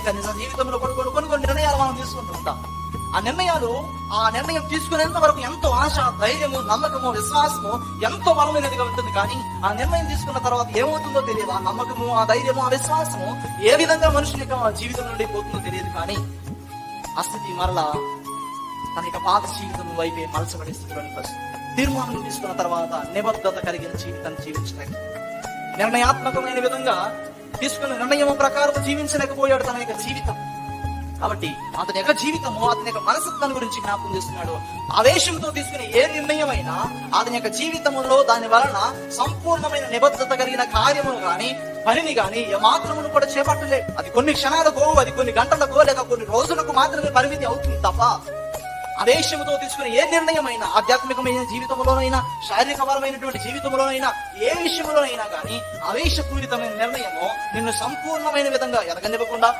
యొక్క నిజ జీవితంలో కొన్ని నిర్ణయాలు మనం తీసుకుంటూ ఉంటాం. ఆ నిర్ణయం తీసుకునేంత వరకు ఎంతో ఆశ, ధైర్యము, నమ్మకము, విశ్వాసము ఎంతో బలమైనదిగా ఉంటుంది. కానీ ఆ నిర్ణయం తీసుకున్న తర్వాత ఏమవుతుందో తెలియదు. ఆ నమ్మకము, ఆ ధైర్యము, ఆ విశ్వాసము ఏ విధంగా మనుషుని యొక్క జీవితం నుండి పోతుందో తెలియదు. కానీ ఆ స్థితి మరలా తన యొక్క పాత జీవితం వైపే మలచబడే స్థితిలోనికి వస్తుంది. తీర్మానం తీసుకున్న తర్వాత నిబద్ధత కలిగిన జీవితాన్ని జీవించలేక, నిర్ణయాత్మకమైన విధంగా తీసుకున్న నిర్ణయం ప్రకారం జీవించలేకపోయాడు తన యొక్క జీవితం. కాబట్టి అతని యొక్క జీవితము, అతని యొక్క మనస్తత్వాన్ని గురించి జ్ఞాపకం చేస్తున్నాడు. ఆవేశంతో తీసుకునే ఏ నిర్ణయమైనా అతని యొక్క జీవితంలో దాని వలన సంపూర్ణమైన నిబద్ధత కలిగిన కార్యములు గాని, పనిని గాని ఏమాత్రమును కూడా చేపట్టలేదు. అది కొన్ని క్షణాలకో, అది కొన్ని గంటలకో, లేక కొన్ని రోజులకు మాత్రమే పరిమితి అవుతుంది తప్ప, ఆవేశముతో తీసుకునే ఏ నిర్ణయమైనా, ఆధ్యాత్మికమైన జీవితంలోనైనా, శారీరకపరమైనటువంటి జీవితంలోనైనా, ఏ విషయంలోనైనా కానీ ఆవేశపూరితమైన నిర్ణయము నిన్ను సంపూర్ణమైన విధంగా ఎదగనివ్వకుండా,